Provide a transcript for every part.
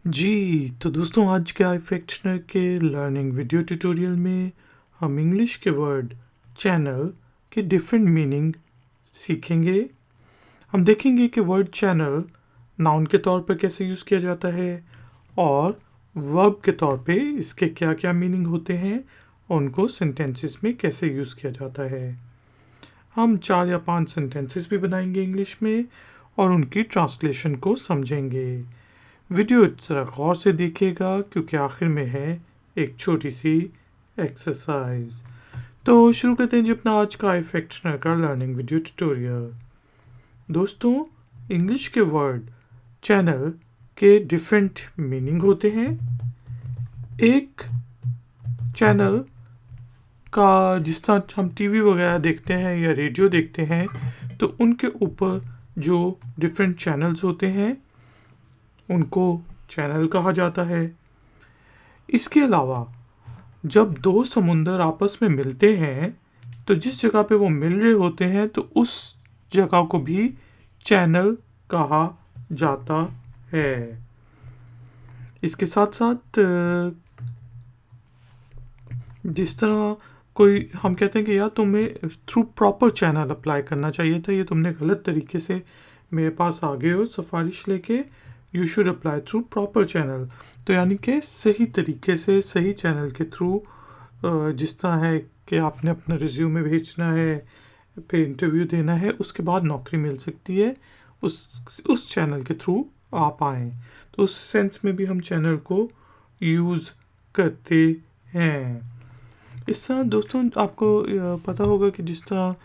जी, तो दोस्तों आज के iFactioner के लर्निंग वीडियो ट्यूटोरियल में हम इंग्लिश के वर्ड चैनल के डिफरेंट मीनिंग सीखेंगे। हम देखेंगे कि वर्ड चैनल नाउन के तौर पर कैसे यूज़ किया जाता है और वर्ब के तौर पे इसके क्या क्या मीनिंग होते हैं और उनको सेंटेंसेस में कैसे यूज़ किया जाता है। हम 4 या 5 सेंटेंसेस भी बनाएंगे इंग्लिश में और उनकी ट्रांसलेशन को समझेंगे। वीडियो ज़रा गौर से देखिएगा क्योंकि आखिर में है एक छोटी सी एक्सरसाइज। तो शुरू करते हैं जी अपना आज का iFactioner का लर्निंग वीडियो ट्यूटोरियल। दोस्तों, इंग्लिश के वर्ड चैनल के डिफरेंट मीनिंग होते हैं। एक चैनल का जिस तरह हम टीवी वगैरह देखते हैं या रेडियो देखते हैं तो उनके ऊपर जो डिफरेंट चैनल्स होते हैं उनको चैनल कहा जाता है। इसके अलावा जब दो समुंदर आपस में मिलते हैं तो जिस जगह पे वो मिल रहे होते हैं तो उस जगह को भी चैनल कहा जाता है। इसके साथ साथ जिस तरह कोई हम कहते हैं कि यार तुम्हें थ्रू प्रॉपर चैनल अप्लाई करना चाहिए था, ये तुमने गलत तरीके से मेरे पास आ गए हो सिफारिश लेके, you should apply through proper channel. तो यानी कि सही तरीके से सही चैनल के थ्रू, जिस तरह है कि आपने अपना रिज्यूमे भेजना है, फिर इंटरव्यू देना है, उसके बाद नौकरी मिल सकती है, उस चैनल के थ्रू आप आएँ। तो उस सेंस में भी हम चैनल को यूज़ करते हैं। इस तरह दोस्तों आपको पता होगा कि जिस तरह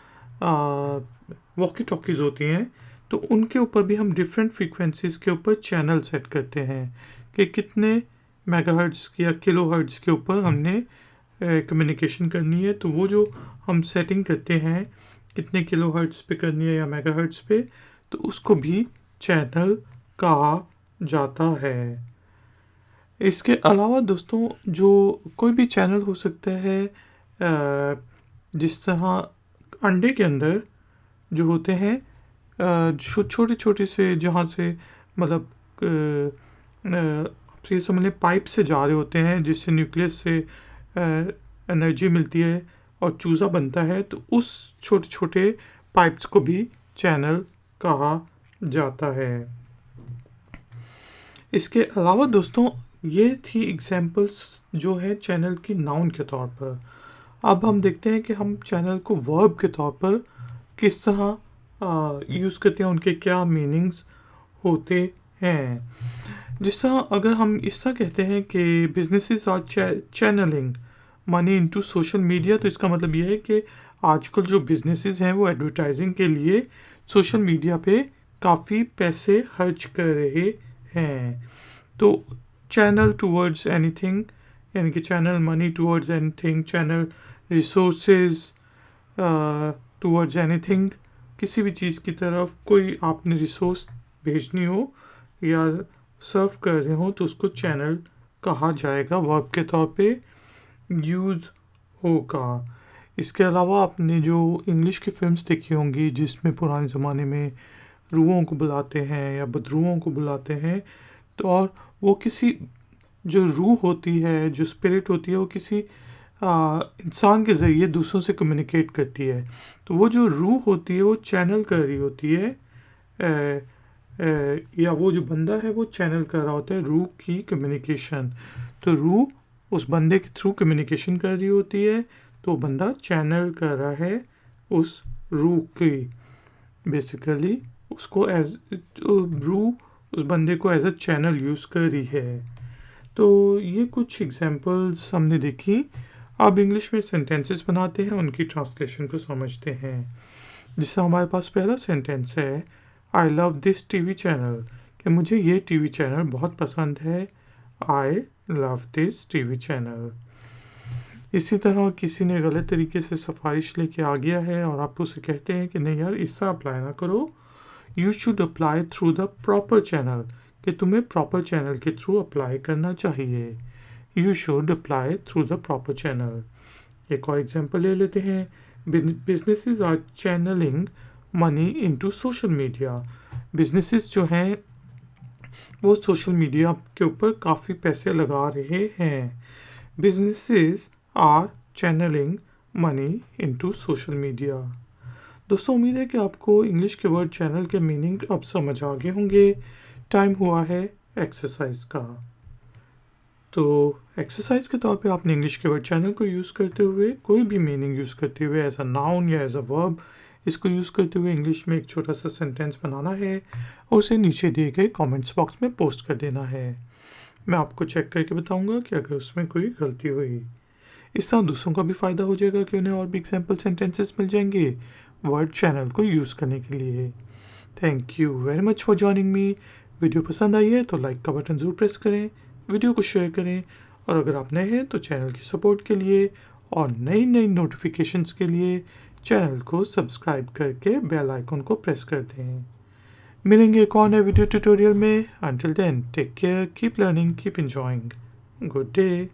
वॉकी टॉकीज़ होती हैं तो उनके ऊपर भी हम डिफरेंट फ्रीक्वेंसीज़ के ऊपर चैनल सेट करते हैं कि कितने मेगाहर्ट्ज़ या किलोहर्ट्ज़ के ऊपर हमने कम्युनिकेशन करनी है। तो वो जो हम सेटिंग करते हैं कितने किलोहर्ट्ज़ पे करनी है या मेगाहर्ट्ज़ पे, तो उसको भी चैनल कहा जाता है। इसके अलावा दोस्तों जो कोई भी चैनल हो सकता है, जिस तरह अंडे के अंदर जो होते हैं छोटे छोटे से, जहाँ से मतलब आप ये समझ लें पाइप से जा रहे होते हैं जिससे न्यूक्लियस से एनर्जी मिलती है और चूज़ा बनता है, तो उस छोटे छोटे पाइप्स को भी चैनल कहा जाता है। इसके अलावा दोस्तों ये थी एग्जांपल्स जो है चैनल की नाउन के तौर पर। अब हम देखते हैं कि हम चैनल को वर्ब के तौर पर किस तरह यूज़ करते हैं, उनके क्या मीनिंग्स होते हैं। जिस तरह अगर हम इस तरह कहते हैं कि businesses are channelling money into social media, तो इसका मतलब ये है कि आजकल जो बिजनेसेस हैं वो एडवर्टाइजिंग के लिए सोशल मीडिया पे काफ़ी पैसे खर्च कर रहे हैं। तो चैनल टूवर्ड्स एनीथिंग, यानी कि channel money towards anything, channel resources towards anything, किसी भी चीज़ की तरफ कोई आपने रिसोर्स भेजनी हो या सर्व कर रहे हो तो उसको चैनल कहा जाएगा, वर्ब के तौर पे यूज़ होगा। इसके अलावा आपने जो इंग्लिश की फिल्म्स देखी होंगी जिसमें पुराने ज़माने में रूहों को बुलाते हैं या बदरूहों को बुलाते हैं, तो और वो किसी जो रूह होती है, जो स्पिरिट होती है, वो किसी इंसान के ज़रिए दूसरों से कम्युनिकेट करती है। तो वो जो रूह होती है वो चैनल कर रही होती है, या वो जो बंदा है वो चैनल कर रहा होता है रूह की कम्युनिकेशन। तो रूह उस बंदे के थ्रू कम्युनिकेशन कर रही होती है, तो बंदा चैनल कर रहा है उस रूह की, बेसिकली उसको एज रूह उस बंदे को एज अ चैनल यूज़ कर रही है। तो ये कुछ एग्जांपल्स हमने देखी। अब इंग्लिश में सेंटेंसेस बनाते हैं, उनकी ट्रांसलेशन को समझते हैं। जिससे हमारे पास पहला सेंटेंस है, I love this TV channel, कि मुझे ये टीवी चैनल बहुत पसंद है। I love this TV channel. इसी तरह किसी ने गलत तरीके से सिफारिश लेके आ गया है और आप उसे कहते हैं कि नहीं यार इससे अप्लाई ना करो, you should apply through the proper channel, कि तुम्हें प्रॉपर चैनल के थ्रू अप्लाई करना चाहिए। You should apply through the proper channel. एक और एग्जांपल ले लेते हैं, businesses are channelling money into social media. Businesses जो हैं वो सोशल मीडिया के ऊपर काफ़ी पैसे लगा रहे हैं। Businesses are channelling money into social media. दोस्तों, उम्मीद है कि आपको इंग्लिश के वर्ड चैनल के मीनिंग अब समझ आ गए होंगे। टाइम हुआ है एक्सरसाइज का। तो एक्सरसाइज के तौर पे आपने इंग्लिश के वर्ड चैनल को यूज़ करते हुए कोई भी मीनिंग यूज़ करते हुए एज अ नाउन या एज अ वर्ब इसको यूज़ करते हुए इंग्लिश में एक छोटा सा सेंटेंस बनाना है और उसे नीचे दिए गए कमेंट्स बॉक्स में पोस्ट कर देना है। मैं आपको चेक करके बताऊंगा कि अगर उसमें कोई गलती हुई। इस तरह दूसरों का भी फ़ायदा हो जाएगा कि उन्हें और भी एग्जाम्पल सेंटेंसेस मिल जाएंगे वर्ड चैनल को यूज़ करने के लिए। Thank you very much for joining me. Video पसंद आई है तो लाइक का बटन ज़रूर प्रेस करें, वीडियो को शेयर करें और अगर आप नए हैं तो चैनल की सपोर्ट के लिए और नई नई नोटिफिकेशंस के लिए चैनल को सब्सक्राइब करके बेल आइकन को प्रेस कर दें। मिलेंगे एक और नए वीडियो ट्यूटोरियल में। Until then take care, keep learning, keep enjoying. Good day.